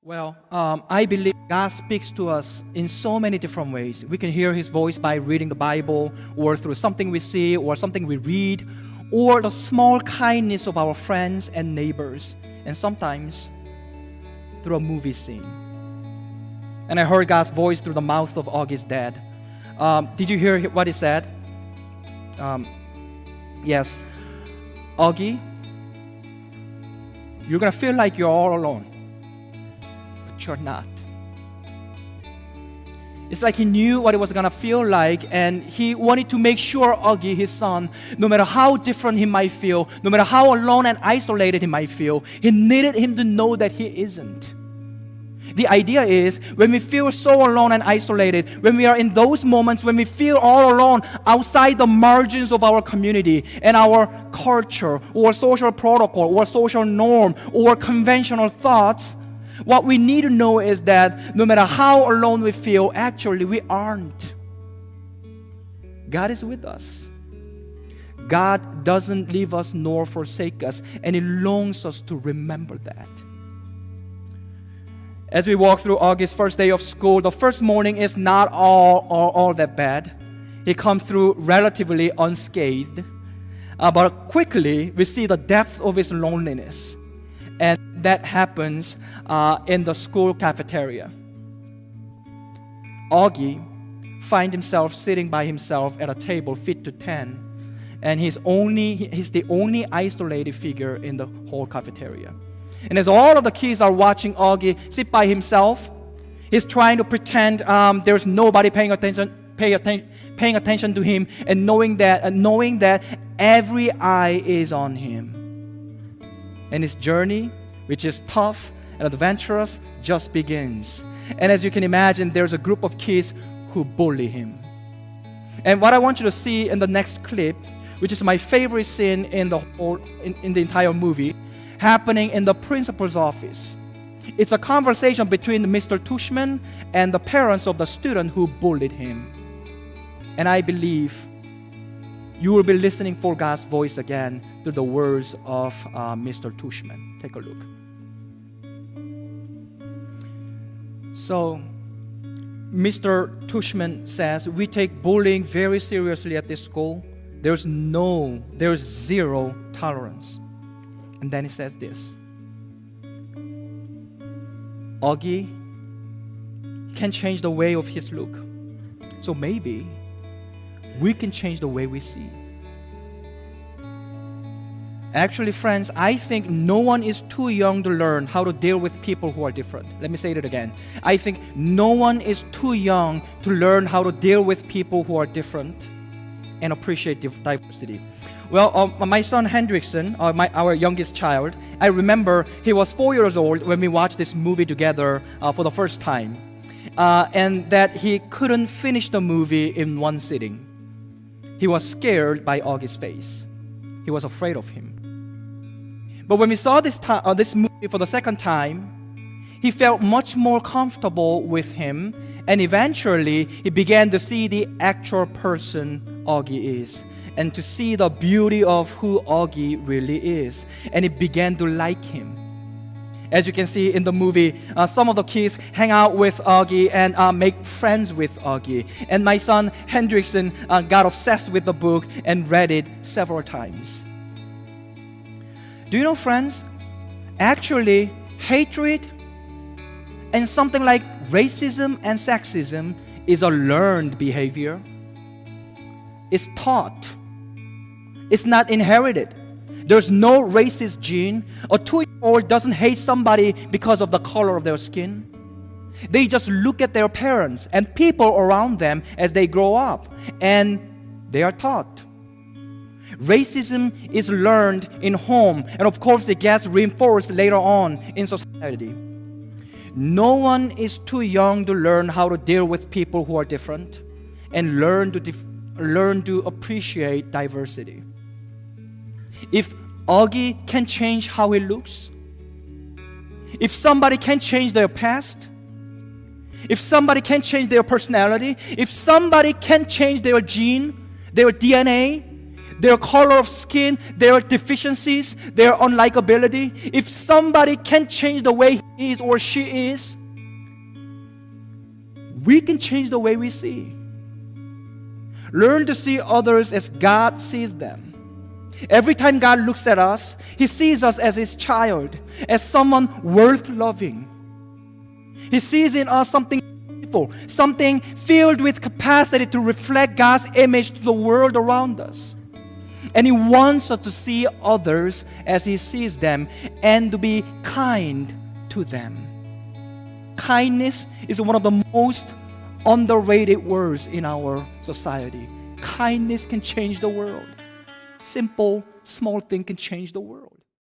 I believe God speaks to us in so many different ways. We can hear His voice by reading the Bible, or through something we see, or something we read, or the small kindness of our friends and neighbors, and sometimes through a movie scene. And I heard God's voice through the mouth of Augie's dad. Did you hear what he said? Yes. Augie, you're going to feel like you're all alone. But you're not. It's like he knew what it was going to feel like, and he wanted to make sure Augie, his son, no matter how different he might feel, no matter how alone and isolated he might feel, he needed him to know that he isn't. The idea is, when we feel so alone and isolated, when we are in those moments, when we feel all alone outside the margins of our community and our culture or social protocol or social norm or conventional thoughts, what we need to know is that no matter how alone we feel, actually we aren't. God is with us. God doesn't leave us nor forsake us, and He longs us to remember that. As we walk through Augie's first day of school, the first morning is not all that bad. He comes through relatively unscathed. But quickly, we see the depth of his loneliness. And that happens in the school cafeteria. Augie finds himself sitting by himself at a table fit to 10. And he's the only isolated figure in the whole cafeteria. And as all of the kids are watching Augie sit by himself, he's trying to pretend there's nobody paying attention to him, and knowing that every eye is on him. And his journey, which is tough and adventurous, just begins. And as you can imagine, there's a group of kids who bully him. And what I want you to see in the next clip, which is my favorite scene in the entire movie, happening in the principal's office. It's a conversation between Mr. Tushman and the parents of the student who bullied him. And I believe you will be listening for God's voice again through the words of Mr. Tushman. Take a look. So, Mr. Tushman says, we take bullying very seriously at this school. There's zero tolerance. And then he says this: Augie can change the way of his look. So maybe we can change the way we see. Actually, friends, I think no one is too young to learn how to deal with people who are different. Let me say that again. I think no one is too young to learn how to deal with people who are different and appreciate diversity. Well, my son Hendrickson, our youngest child, I remember he was 4 years old when we watched this movie together for the first time. And that he couldn't finish the movie in one sitting. He was scared by Augie's face. He was afraid of him. But when we saw this movie for the second time, he felt much more comfortable with him, and eventually he began to see the actual person Augie is, and to see the beauty of who Augie really is, and he began to like him. As you can see in the movie, some of the kids hang out with Augie and make friends with Augie. And my son Hendrickson got obsessed with the book and read it several times. Do you know, friends, actually hatred and something like racism and sexism is a learned behavior. It's taught. It's not inherited. There's no racist gene. A 2-year-old doesn't hate somebody because of the color of their skin. They just look at their parents and people around them as they grow up, and they are taught. Racism is learned in home, and of course it gets reinforced later on in society. No one is too young to learn how to deal with people who are different and learn to appreciate diversity. If Augie can change how he looks, if somebody can change their past, if somebody can change their personality, if somebody can change their gene, their DNA, their color of skin, their deficiencies, their unlikability. If somebody can change the way he is or she is, we can change the way we see. Learn to see others as God sees them. Every time God looks at us, He sees us as His child, as someone worth loving. He sees in us something beautiful, something filled with capacity to reflect God's image to the world around us. And He wants us to see others as He sees them and to be kind to them. Kindness is one of the most underrated words in our society. Kindness can change the world. Simple, small thing can change the world.